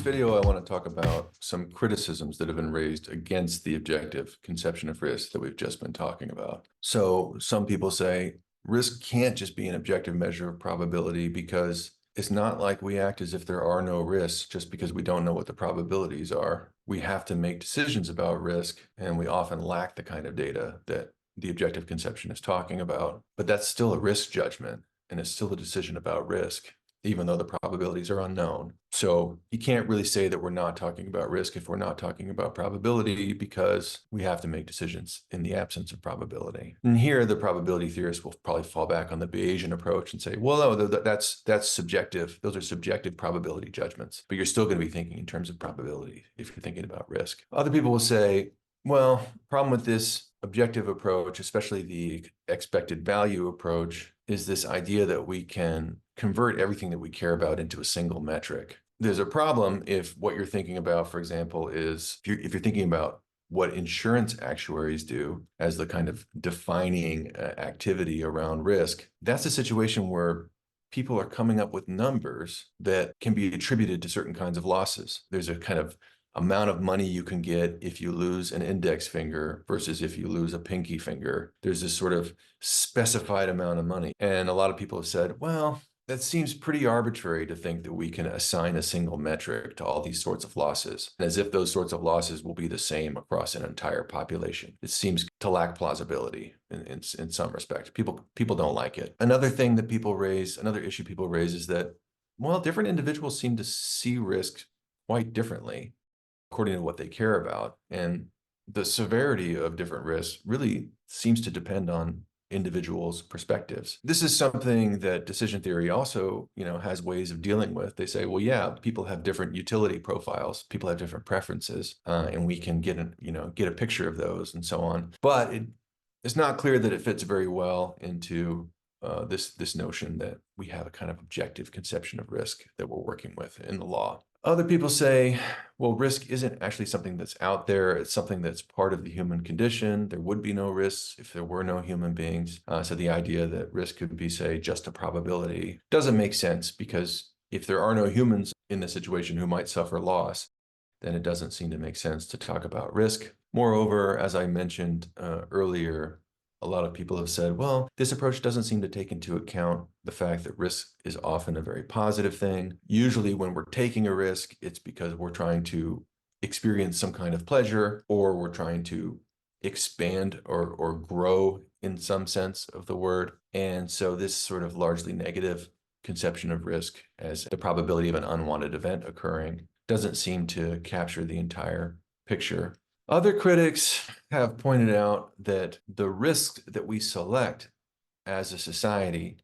video, I want to talk about some criticisms that have been raised against the objective conception of risk that we've just been talking about. So some people say risk can't just be an objective measure of probability because it's not like we act as if there are no risks just because we don't know what the probabilities are. We have to make decisions about risk, and we often lack the kind of data that the objective conception is talking about. But that's still a risk judgment, and it's still a decision about risk, even though the probabilities are unknown. So you can't really say that we're not talking about risk if we're not talking about probability, because we have to make decisions in the absence of probability. And here, the probability theorists will probably fall back on the Bayesian approach and say, well, no, that's subjective. Those are subjective probability judgments, but you're still going to be thinking in terms of probability if you're thinking about risk. Other people will say, well, problem with this objective approach, especially the expected value approach, is this idea that we can convert everything that we care about into a single metric. There's a problem if what you're thinking about, for example, is if you're thinking about what insurance actuaries do as the kind of defining activity around risk. That's a situation where people are coming up with numbers that can be attributed to certain kinds of losses. There's a kind of amount of money you can get if you lose an index finger versus if you lose a pinky finger. There's this sort of specified amount of money. And a lot of people have said, well, that seems pretty arbitrary to think that we can assign a single metric to all these sorts of losses, as if those sorts of losses will be the same across an entire population. It seems to lack plausibility in some respect. People don't like it. Another thing that people raise, another issue people raise is that, well, different individuals seem to see risk quite differently according to what they care about. And the severity of different risks really seems to depend on individuals' perspectives. This is something that decision theory also, has ways of dealing with. They say, well, yeah, people have different utility profiles, people have different preferences, and we can get a picture of those and so on. But it's not clear that it fits very well into this notion that we have a kind of objective conception of risk that we're working with in the law. Other people say, well, risk isn't actually something that's out there. It's something that's part of the human condition. There would be no risks if there were no human beings. So the idea that risk could be, say, just a probability doesn't make sense, because if there are no humans in the situation who might suffer loss, then it doesn't seem to make sense to talk about risk. Moreover, as I mentioned earlier, a lot of people have said, well, this approach doesn't seem to take into account the fact that risk is often a very positive thing. Usually when we're taking a risk, it's because we're trying to experience some kind of pleasure, or we're trying to expand or grow in some sense of the word. And so this sort of largely negative conception of risk as the probability of an unwanted event occurring doesn't seem to capture the entire picture. Other critics have pointed out that the risks that we select as a society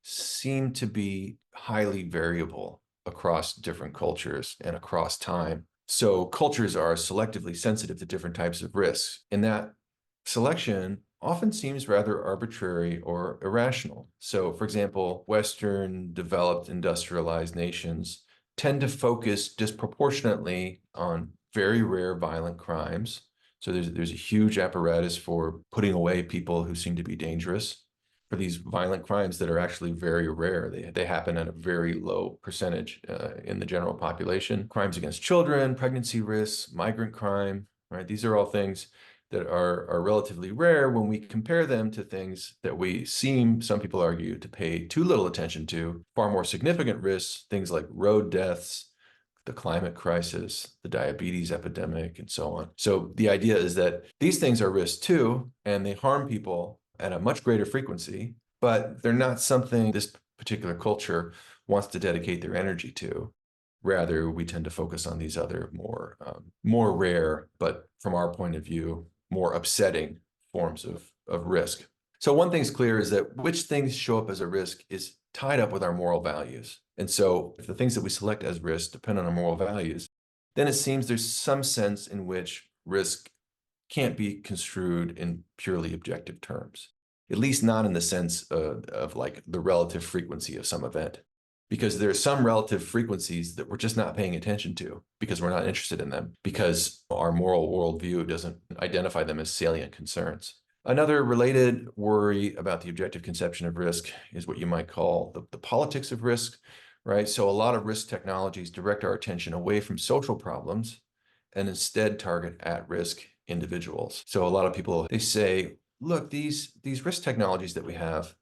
seem to be highly variable across different cultures and across time. So cultures are selectively sensitive to different types of risks, and that selection often seems rather arbitrary or irrational. So, for example, Western developed industrialized nations tend to focus disproportionately on very rare violent crimes. So there's a huge apparatus for putting away people who seem to be dangerous, for these violent crimes that are actually very rare. They happen at a very low percentage in the general population. Crimes against children, pregnancy risks, migrant crime, right? These are all things that are relatively rare when we compare them to things that we seem, some people argue, to pay too little attention to. Far more significant risks, things like road deaths, the climate crisis, the diabetes epidemic, and so on. So the idea is that these things are risks too, and they harm people at a much greater frequency, but they're not something this particular culture wants to dedicate their energy to. Rather, we tend to focus on these other more rare, but from our point of view, more upsetting forms of risk. So one thing's clear is that which things show up as a risk is tied up with our moral values. And so if the things that we select as risks depend on our moral values, then it seems there's some sense in which risk can't be construed in purely objective terms, at least not in the sense of like the relative frequency of some event, because there are some relative frequencies that we're just not paying attention to because we're not interested in them, because our moral worldview doesn't identify them as salient concerns. Another related worry about the objective conception of risk is what you might call the politics of risk, right? So a lot of risk technologies direct our attention away from social problems and instead target at-risk individuals. So a lot of people, they say, look, these risk technologies that we have,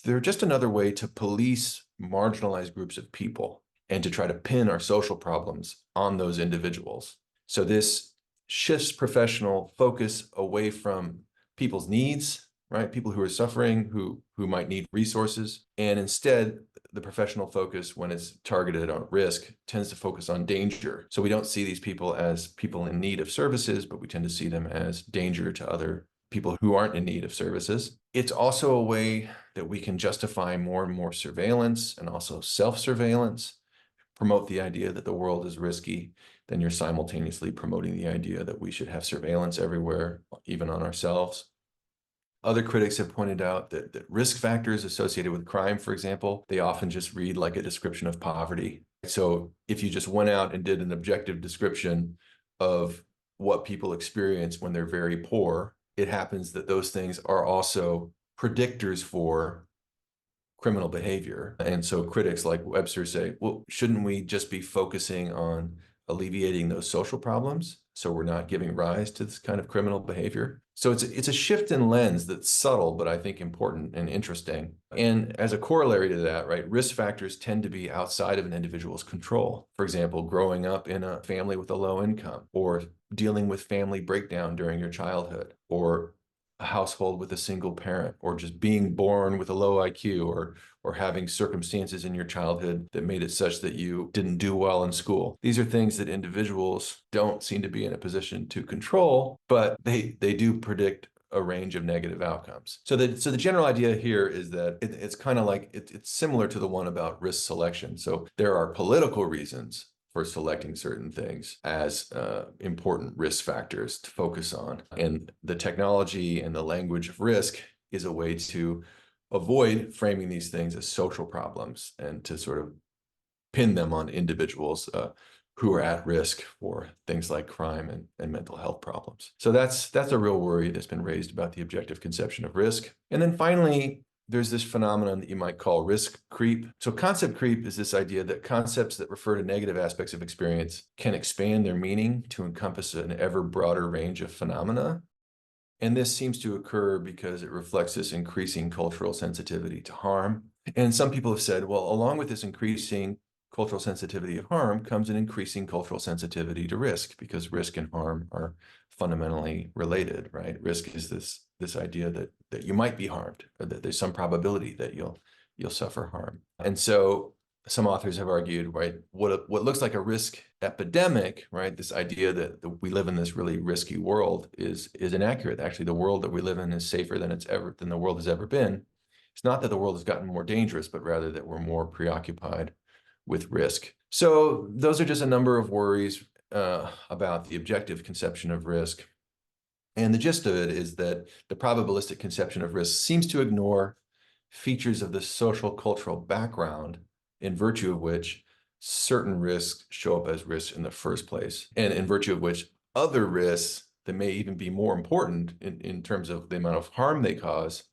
they're just another way to police marginalized groups of people and to try to pin our social problems on those individuals. So this shifts professional focus away from people's needs, right? People who are suffering, who might need resources, and instead the professional focus, when it's targeted on risk, tends to focus on danger. So we don't see these people as people in need of services, but we tend to see them as danger to other people who aren't in need of services. It's also a way that we can justify more and more surveillance and also self-surveillance, promote the idea that the world is risky. Then you're simultaneously promoting the idea that we should have surveillance everywhere, even on ourselves. Other critics have pointed out that risk factors associated with crime, for example, they often just read like a description of poverty. So if you just went out and did an objective description of what people experience when they're very poor, it happens that those things are also predictors for criminal behavior. And so critics like Webster say, well, shouldn't we just be focusing on alleviating those social problems so we're not giving rise to this kind of criminal behavior? So it's a shift in lens that's subtle, but I think important and interesting. And as a corollary to that, right, risk factors tend to be outside of an individual's control. For example, growing up in a family with a low income, or dealing with family breakdown during your childhood, or a household with a single parent, or just being born with a low IQ, or having circumstances in your childhood that made it such that you didn't do well in school. These are things that individuals don't seem to be in a position to control, but they do predict a range of negative outcomes. So the general idea here is that it's kind of like it's similar to the one about risk selection. So there are political reasons for selecting certain things as important risk factors to focus on. And the technology and the language of risk is a way to avoid framing these things as social problems and to sort of pin them on individuals who are at risk for things like crime and mental health problems. So that's a real worry that's been raised about the objective conception of risk. And then finally, there's this phenomenon that you might call risk creep. So concept creep is this idea that concepts that refer to negative aspects of experience can expand their meaning to encompass an ever broader range of phenomena. And this seems to occur because it reflects this increasing cultural sensitivity to harm. And some people have said, well, along with this increasing cultural sensitivity of harm comes an increasing cultural sensitivity to risk, because risk and harm are fundamentally related, right? Risk is this idea that you might be harmed, or that there's some probability that you'll suffer harm. And so some authors have argued, right, what looks like a risk epidemic, right, this idea that we live in this really risky world is inaccurate. Actually, the world that we live in is safer than the world has ever been. It's not that the world has gotten more dangerous, but rather that we're more preoccupied with risk. So those are just a number of worries about the objective conception of risk. And the gist of it is that the probabilistic conception of risk seems to ignore features of the social cultural background in virtue of which certain risks show up as risks in the first place, and in virtue of which other risks that may even be more important in terms of the amount of harm they cause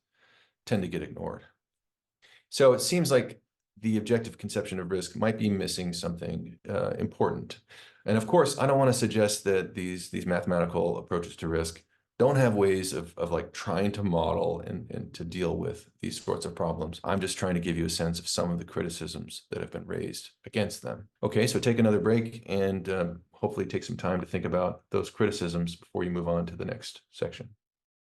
tend to get ignored. So it seems like the objective conception of risk might be missing something important. And of course, I don't want to suggest that these mathematical approaches to risk don't have ways of like trying to model and to deal with these sorts of problems. I'm just trying to give you a sense of some of the criticisms that have been raised against them. Okay, so take another break and hopefully take some time to think about those criticisms before you move on to the next section.